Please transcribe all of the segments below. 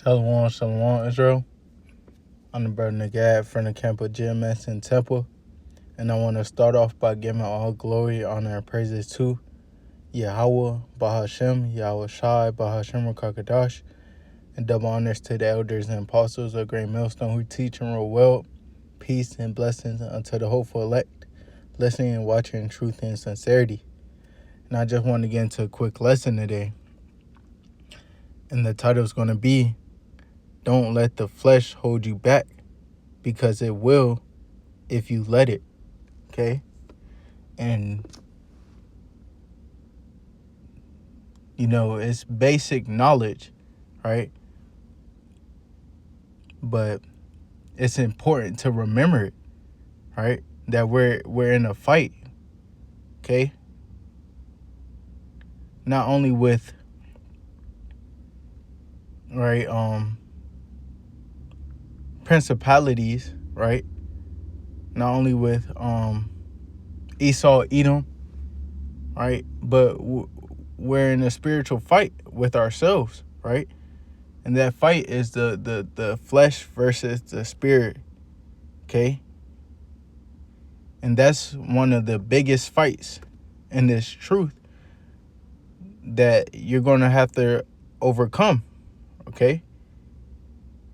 Shalom, shalom, Israel. I'm the brother Nagad from the camp of GMS in Temple, and I want to start off by giving all glory, honor, and praises to Yahweh, Bahashem, Yahweh Shai, Bahashem, Rakakadash, and double honors to the elders and apostles of Great Millstone who teach and rule well, peace and blessings unto the hopeful elect, listening and watching in truth and sincerity. And I just want to get into a quick lesson today, and the title is going to be, Don't let the flesh hold you back, because it will if you let it, okay? And, it's basic knowledge, right? But it's important to remember it, right? That we're in a fight, okay? Not only with, right, principalities, right? Not only with Esau, Edom, right? But we're in a spiritual fight with ourselves, right? And that fight is the flesh versus the spirit, okay? And that's one of the biggest fights in this truth that you're going to have to overcome, okay?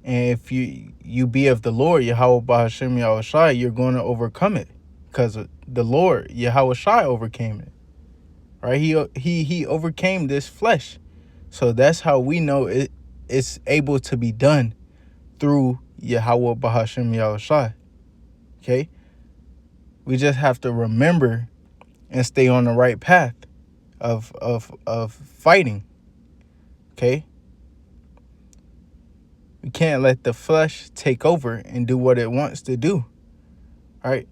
And if you be of the Lord, Yahweh Bahashem Yahweh Shai, you're going to overcome it, because the Lord, Yahweh Shai, overcame it, right? He overcame this flesh. So that's how we know it's able to be done, through Yahweh Bahashem Yahweh Shai, okay? We just have to remember and stay on the right path of fighting, okay? We can't let the flesh take over and do what it wants to do, right?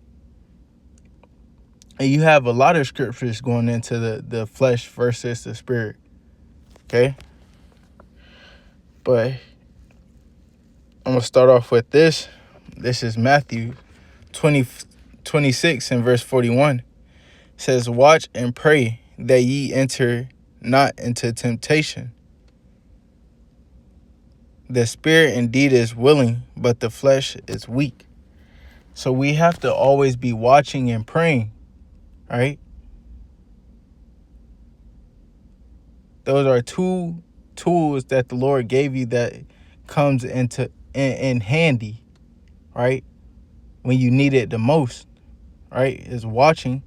And you have a lot of scriptures going into the flesh versus the spirit, okay? But I'm going to start off with this. This is Matthew 26 and verse 41. It says, "Watch and pray that ye enter not into temptation. The spirit indeed is willing, but the flesh is weak." So we have to always be watching and praying, right? Those are two tools that the Lord gave you that comes in handy, right? When you need it the most, right? Is watching.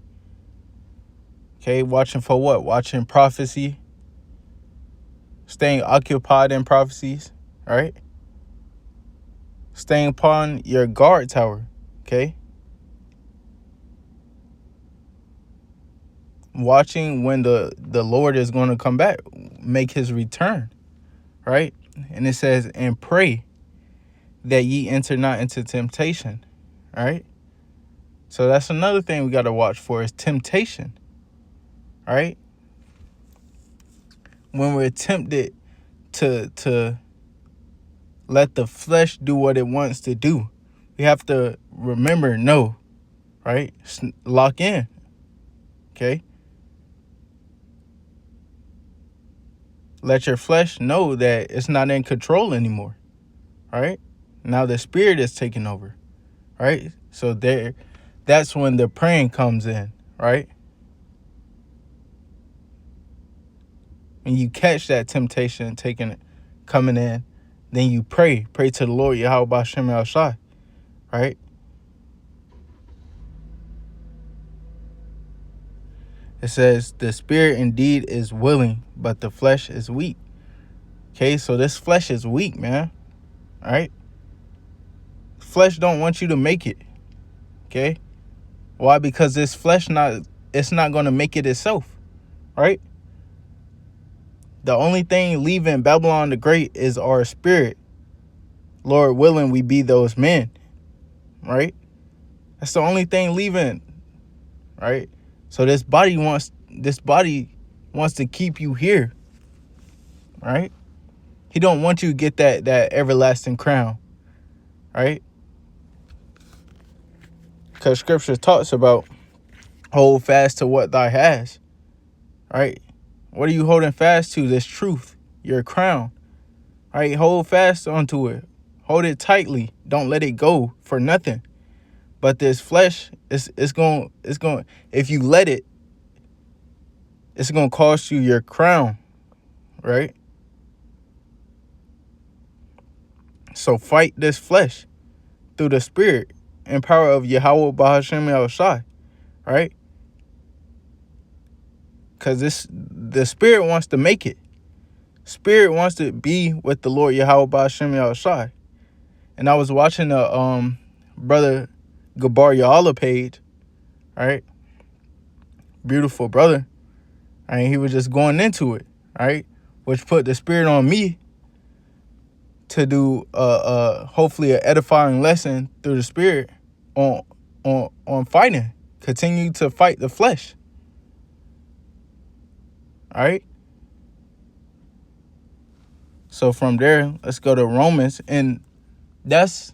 Okay, watching for what? Watching prophecy. Staying occupied in prophecies, right? Staying upon your guard tower, okay? Watching when the Lord is going to come back, make his return, right? And it says, "And pray that ye enter not into temptation," right? So that's another thing we got to watch for, is temptation, right? When we're tempted to let the flesh do what it wants to do, we have to remember, no, right? Lock in, okay? Let your flesh know that it's not in control anymore, right? Now the spirit is taking over, right? So that's when the praying comes in, right? When you catch that temptation coming in, then you pray to the Lord, Yahweh Bashem El Shai, right? It says, "The spirit indeed is willing, but the flesh is weak." Okay, so this flesh is weak, man. All right? Flesh don't want you to make it. Okay? Why? Because this flesh it's not going to make it itself. Right? The only thing leaving Babylon the Great is our spirit. Lord willing, we be those men. Right? That's the only thing leaving. Right? So this body wants to keep you here. Right? He don't want you to get that everlasting crown. Right? Because scripture talks about hold fast to what thou hast. Right? What are you holding fast to? This truth, your crown. Right? Hold fast onto it. Hold it tightly. Don't let it go for nothing. But this flesh, it's going if you let it, it's going to cost you your crown, right? So fight this flesh through the spirit and power of Yahweh Bahashem Yahushai, right? Because the spirit wants to make it. Spirit wants to be with the Lord Yahweh Bahashem Yahushai. And I was watching the brother Gabar Ya'ala page, right? Beautiful brother. And he was just going into it, right? Which put the spirit on me to do hopefully an edifying lesson through the spirit on fighting. Continue to fight the flesh. All right. So from there, let's go to Romans, and that's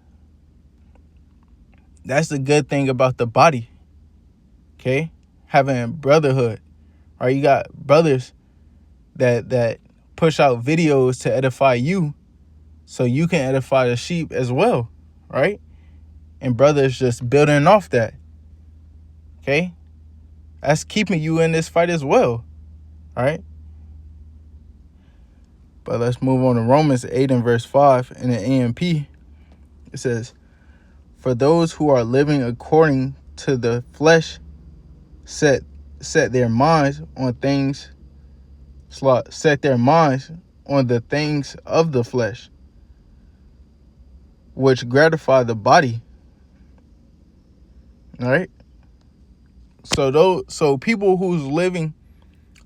the good thing about the body. Okay, having brotherhood. Right, you got brothers that push out videos to edify you, so you can edify the sheep as well, right? And brothers just building off that. Okay, that's keeping you in this fight as well, all right? But let's move on to Romans 8 and verse 5 in the AMP. It says, "For those who are living according to the flesh set their minds on things, set their minds on the things of the flesh, which gratify the body." All right. So people who's living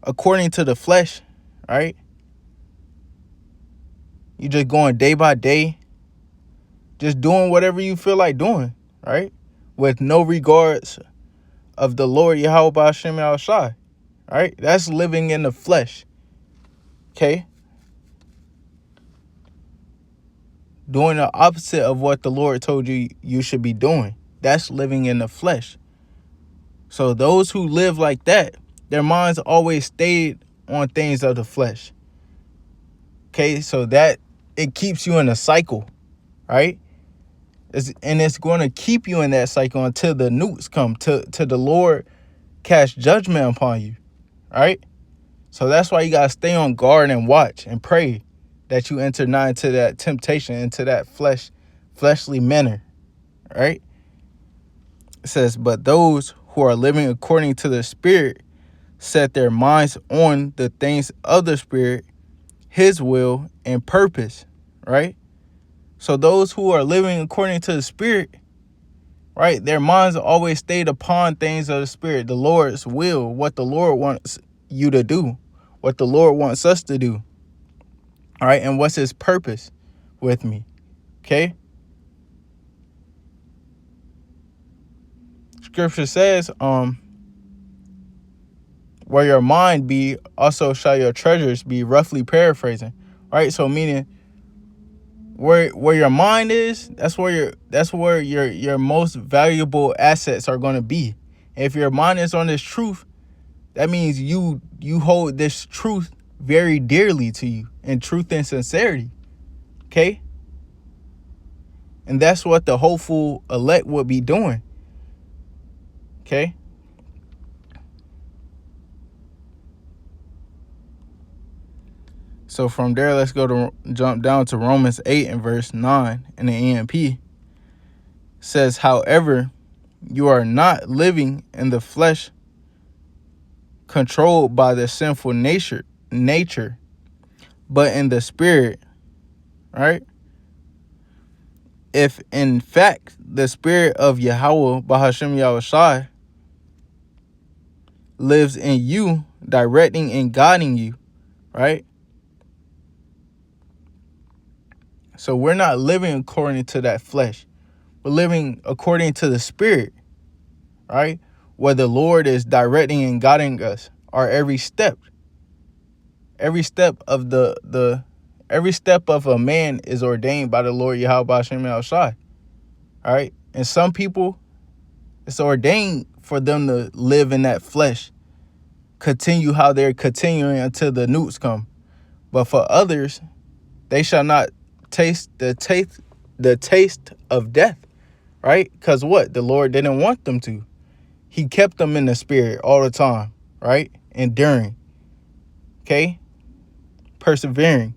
according to the flesh, right? You just going day by day, just doing whatever you feel like doing, right? With no regards of the Lord Yahweh B'Hashem Yahushai, right? That's living in the flesh, okay? Doing the opposite of what the Lord told you you should be doing. That's living in the flesh. So those who live like that, their minds always stayed on things of the flesh. Okay, so that it keeps you in a cycle, right? It's going to keep you in that cycle until the newts come, to the Lord cast judgment upon you, right? So that's why you got to stay on guard and watch and pray that you enter not into that temptation, into that fleshly manner, right? It says, "But those who are living according to the Spirit set their minds on the things of the Spirit, His will and purpose," right? So those who are living according to the Spirit, right, their minds always stayed upon things of the Spirit, the Lord's will, what the Lord wants you to do, what the Lord wants us to do, all right, and what's His purpose with me, okay? Scripture says, where your mind be, also shall your treasures be, roughly paraphrasing, right? So meaning where your mind is, that's where your most valuable assets are going to be. If your mind is on this truth, that means you hold this truth very dearly to you, in truth and sincerity, okay? And that's what the hopeful elect would be doing, okay? So from there, let's jump down to Romans 8 and verse 9 in the AMP. It says, "However, you are not living in the flesh, controlled by the sinful nature, but in the Spirit," right? "If in fact the Spirit of Yahweh B'Hashem Yahushai lives in you, directing and guiding you," right? So we're not living according to that flesh. We're living according to the Spirit, right? Where the Lord is directing and guiding us, our every step. Every step of every step of a man is ordained by the Lord Yahweh B'Hashem Yahushai, all right? And some people, it's ordained for them to live in that flesh, continue how they're continuing until the newts come. But for others, they shall not taste the taste of death, right? Because what? The Lord didn't want them to. He kept them in the spirit all the time, right? Enduring, okay? Persevering,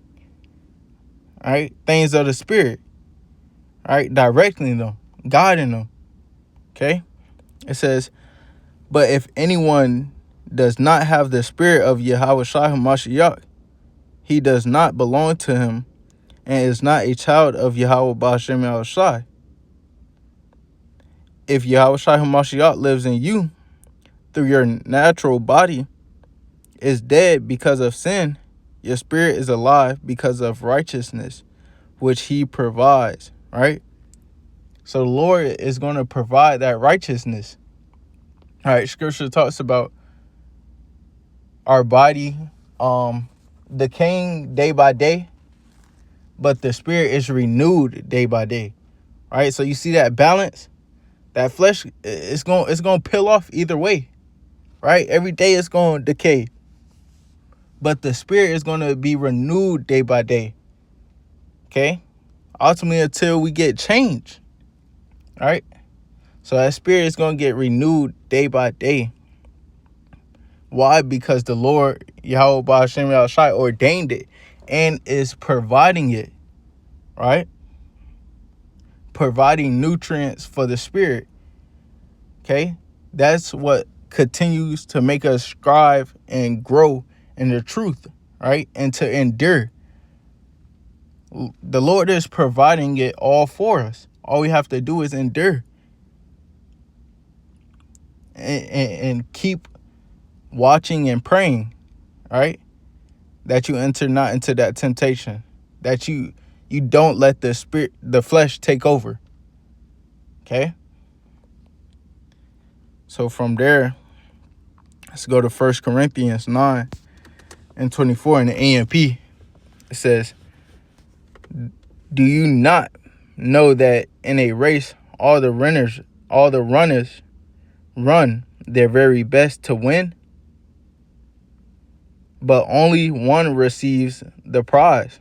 right? Things of the spirit, right? Directing them, guiding them, okay? It says, but if anyone does not have the spirit of Yahawashi HaMashiach, he does not belong to him and is not a child of Yahweh Ba'ashem Yahushai. If Yahawashi HaMashiach lives in you through your natural body is dead because of sin, your spirit is alive because of righteousness, which he provides, right? So the Lord is going to provide that righteousness. All right, scripture talks about our body decaying day by day, but the spirit is renewed day by day. All right, so you see that balance? That flesh it's going to peel off either way, right? Every day it's going to decay, but the spirit is going to be renewed day by day. Okay, ultimately until we get change. All right, so that spirit is going to get renewed day by day. Why? Because the Lord Yahweh Ba'ashem Yahushai ordained it and is providing it, right? Providing nutrients for the spirit. Okay, that's what continues to make us strive and grow in the truth, right? And to endure. The Lord is providing it all for us. All we have to do is endure and keep watching and praying, right? That you enter not into that temptation, that you don't let the flesh take over. Okay. So from there, let's go to 1 Corinthians 9:24 in the AMP. It says, do you not know that in a race, all the runners run their very best to win, but only one receives the prize?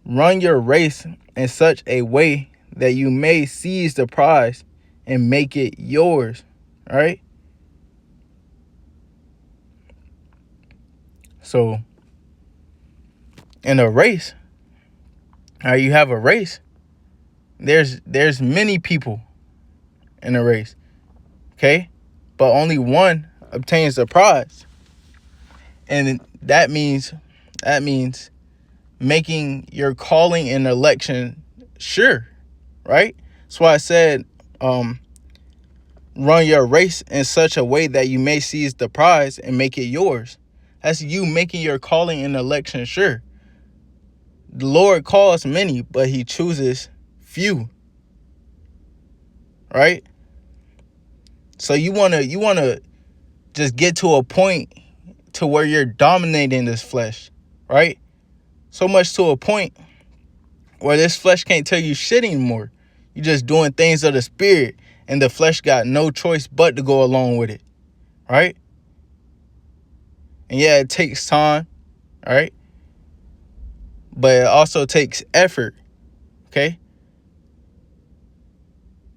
Run your race in such a way that you may seize the prize and make it yours, right? So in a race, you have a race. There's many people in a race, okay? But only one obtains the prize. And that means making your calling and election sure, right? That's why I said run your race in such a way that you may seize the prize and make it yours. That's you making your calling and election sure. The Lord calls many, but he chooses few, right? So you want to just get to a point to where you're dominating this flesh, right? So much to a point where this flesh can't tell you shit anymore. You're just doing things of the spirit, and the flesh got no choice but to go along with it, right? And yeah, it takes time, all right? But it also takes effort, okay?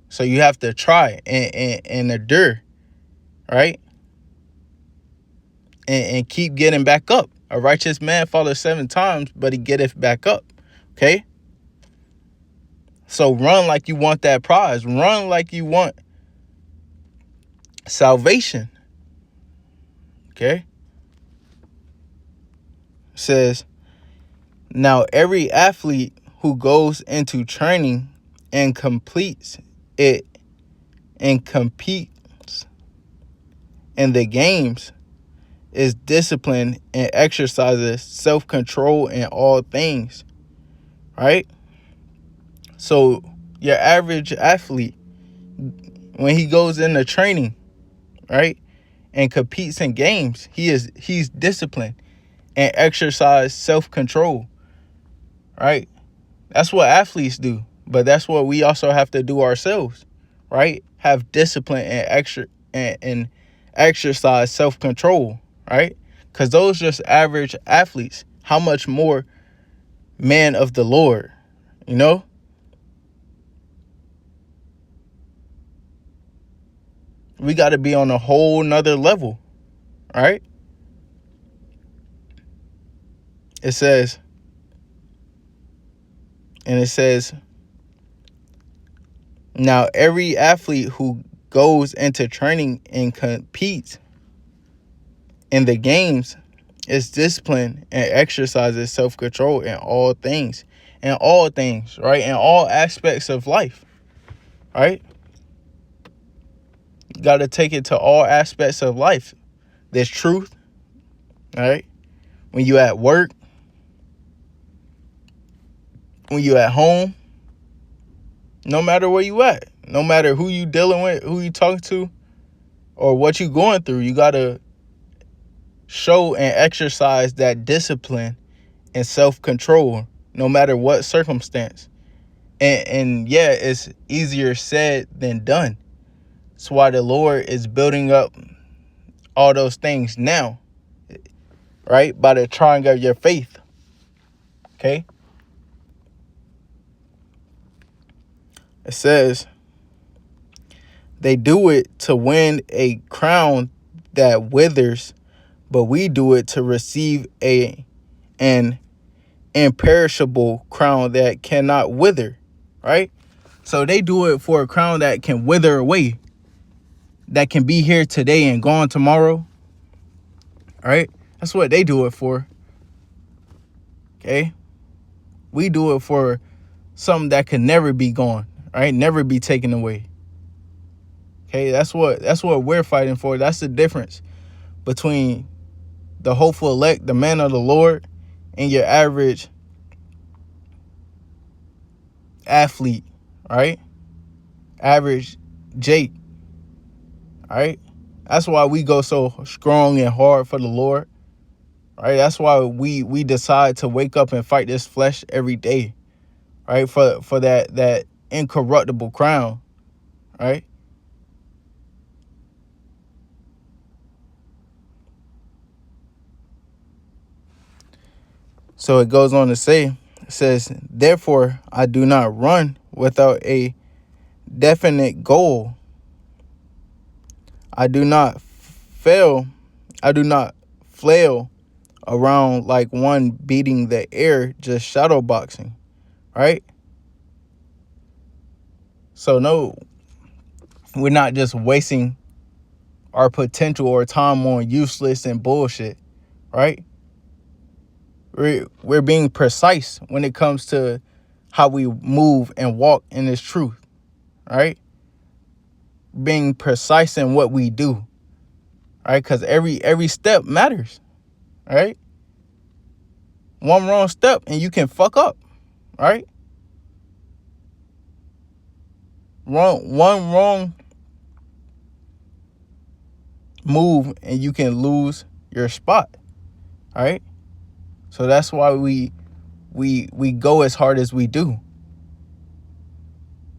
So you have to try and endure, right? And keep getting back up. A righteous man falleth 7 times, but he getteth back up, okay? So run like you want that prize. Run like you want salvation, okay? It says, now every athlete who goes into training and completes it and competes in the games is disciplined and exercises self-control in all things, right? So your average athlete, when he goes into training, right, and competes in games, he's disciplined and exercise self-control, right? That's what athletes do, but that's what we also have to do ourselves, right? Have discipline and exercise self-control, right? Because those just average athletes. How much more man of the Lord, you know? We got to be on a whole nother level, right? It says, now every athlete who goes into training and competes in the games is disciplined and exercises self-control in all things, right? In all aspects of life, right? You got to take it to all aspects of life. There's truth, right? When you at work, when you at home, no matter where you at, no matter who you dealing with, who you talking to, or what you going through, you got to show and exercise that discipline and self-control no matter what circumstance. And yeah, it's easier said than done. That's why the Lord is building up all those things now, right? By the trying of your faith, okay? It says, they do it to win a crown that withers, but we do it to receive an imperishable crown that cannot wither, right? So they do it for a crown that can wither away, that can be here today and gone tomorrow, right? That's what they do it for, okay? We do it for something that can never be gone, right? Never be taken away. Okay, that's what we're fighting for. That's the difference between the hopeful elect, the man of the Lord, and your average athlete, right? Average Jake, right? That's why we go so strong and hard for the Lord, right? That's why we decide to wake up and fight this flesh every day, right? For that incorruptible crown, right? So it goes on to say, it says, therefore, I do not run without a definite goal. I do not flail around like one beating the air, just shadow boxing, right? So no, we're not just wasting our potential or time on useless and bullshit, right? We're being precise when it comes to how we move and walk in this truth, right? Being precise in what we do, right? Because every step matters, right? One wrong step and you can fuck up, right? One wrong move and you can lose your spot, right? So that's why we go as hard as we do.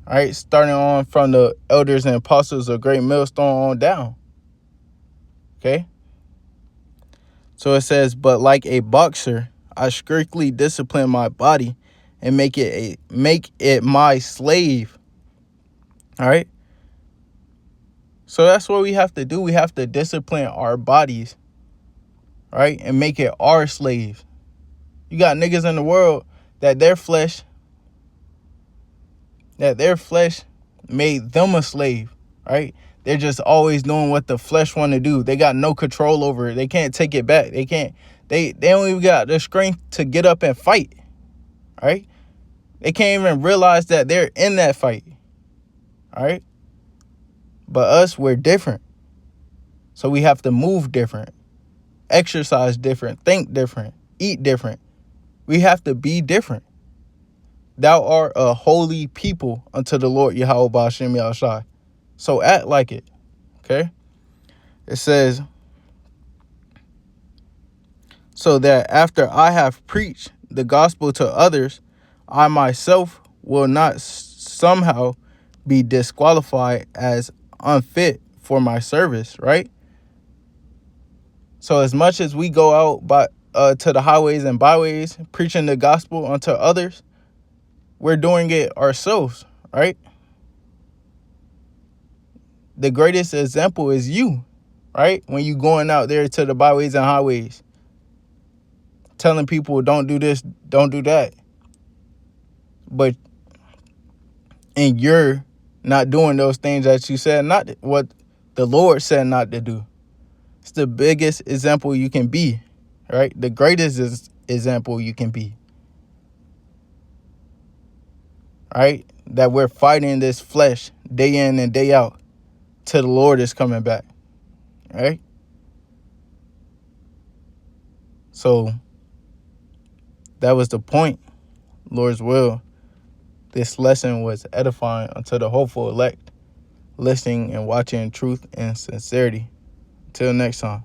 All right, starting on from the elders and apostles of Great Millstone on down. Okay? So it says, but like a boxer, I strictly discipline my body and make it my slave. All right? So that's what we have to do. We have to discipline our bodies, right? And make it our slave. You got niggas in the world that their flesh made them a slave, right? They're just always doing what the flesh want to do. They got no control over it. They can't take it back. They don't even got the strength to get up and fight, right? They can't even realize that they're in that fight, all right? But us, we're different. So we have to move different, exercise different, think different, eat different. We have to be different. Thou art a holy people unto the Lord Yahweh Ba'ashem Yahushai. So act like it, okay? It says, so that after I have preached the gospel to others, I myself will not somehow be disqualified as unfit for my service, right? So as much as we go out to the highways and byways, preaching the gospel unto others, we're doing it ourselves, right? The greatest example is you, right? When you going out there to the byways and highways, telling people don't do this, don't do that. And you're not doing those things that you said not, what the Lord said not to do. It's the biggest example you can be, right? The greatest example you can be, right? That we're fighting this flesh day in and day out till the Lord is coming back, right? So that was the point. Lord's will. This lesson was edifying unto the hopeful elect, listening and watching truth and sincerity. Till next time.